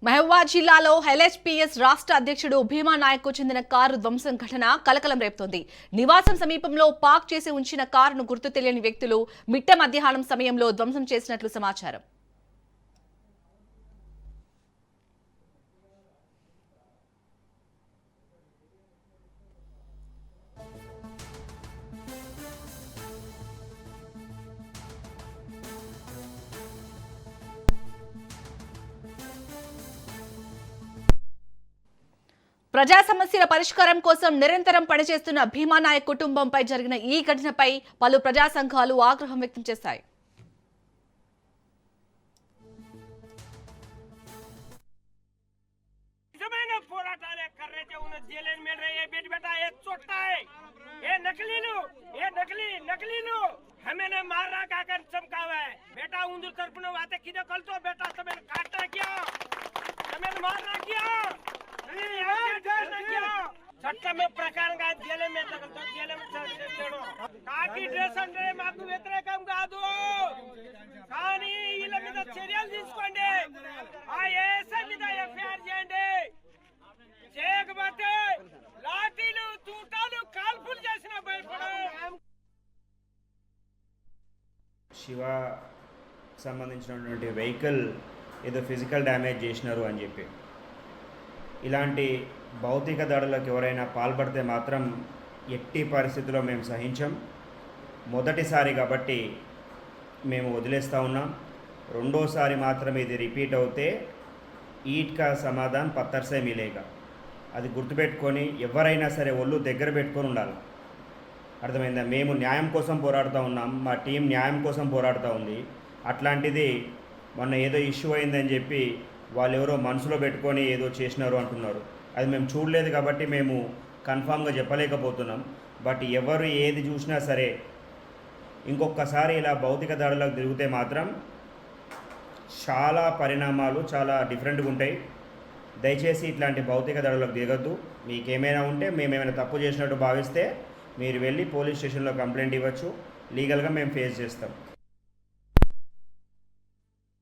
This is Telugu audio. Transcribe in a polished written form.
మహబూబాబాద్ జిల్లాలో ఎల్హెచ్పీఎస్ రాష్ట్ర అధ్యక్షుడు భీమా నాయక్ కు చెందిన కారు ధ్వంసం ఘటన కలకలం రేపుతోంది. నివాసం సమీపంలో పార్క్ చేసి ఉంచిన కారును గుర్తు తెలియని వ్యక్తులు మిట్ట మధ్యాహ్నం సమయంలో ధ్వంసం చేసినట్లు సమాచారం. ప్రజా సమస్యల పరిష్కారం కోసం నిరంతరం పనిచేస్తున్న భీమా నాయక్ కుటుంబంపై జరిగిన ఈ ఘటనపై పలు ప్రజా సంఘాలు ఆగ్రహం వ్యక్తం చేశాయి. చట్టమే ప్రకారంగా జైలు కాకి డ్రెస్ అంటే మాకు వ్యతిరేకం కాదు, కానీ వీళ్ళ మీద చర్యలు తీసుకోండి. ఆ ఏఎస్ఐ మీద ఎఫ్ఐఆర్ చేయండి. చేయకపోతే లాఠీలు తూటాలు కాల్పులు చేసిన భయపడు. శివ సంబంధించినటువంటి వెహికల్ ఏదో ఫిజికల్ డ్యామేజ్ చేసినారు అని చెప్పి ఇలాంటి భౌతిక దాడులకు ఎవరైనా పాల్పడితే మాత్రం ఎట్టి పరిస్థితుల్లో మేము సహించాం. మొదటిసారి కాబట్టి మేము వదిలేస్తూ ఉన్నాం. రెండోసారి మాత్రం ఇది రిపీట్ అవుతే ఈట్ కా సమాధాన్ పత్తర్సే మిలేగా. అది గుర్తుపెట్టుకొని ఎవరైనా సరే ఒళ్ళు దగ్గర పెట్టుకొని ఉండాలి. అర్థమైందా? మేము న్యాయం కోసం పోరాడుతూ ఉన్నాం, మా టీం న్యాయం కోసం పోరాడుతూ ఉంది. అట్లాంటిది మొన్న ఏదో ఇష్యూ అయిందని చెప్పి వాళ్ళు ఎవరో మనసులో పెట్టుకొని ఏదో చేసినారు అంటున్నారు. అది మేము చూడలేదు కాబట్టి మేము కన్ఫామ్గా చెప్పలేకపోతున్నాం. బట్ ఎవరు ఏది చూసినా సరే ఇంకొకసారి ఇలా భౌతిక దాడులకు తిరిగితే మాత్రం చాలా పరిణామాలు చాలా డిఫరెంట్గా ఉంటాయి. దయచేసి ఇట్లాంటి భౌతిక దాడులకు దిగద్దు. మీకేమైనా ఉంటే మేమేమైనా తప్పు చేసినట్టు భావిస్తే మీరు వెళ్ళి పోలీస్ స్టేషన్లో కంప్లైంట్ ఇవ్వచ్చు. లీగల్గా మేము ఫేస్ చేస్తాం.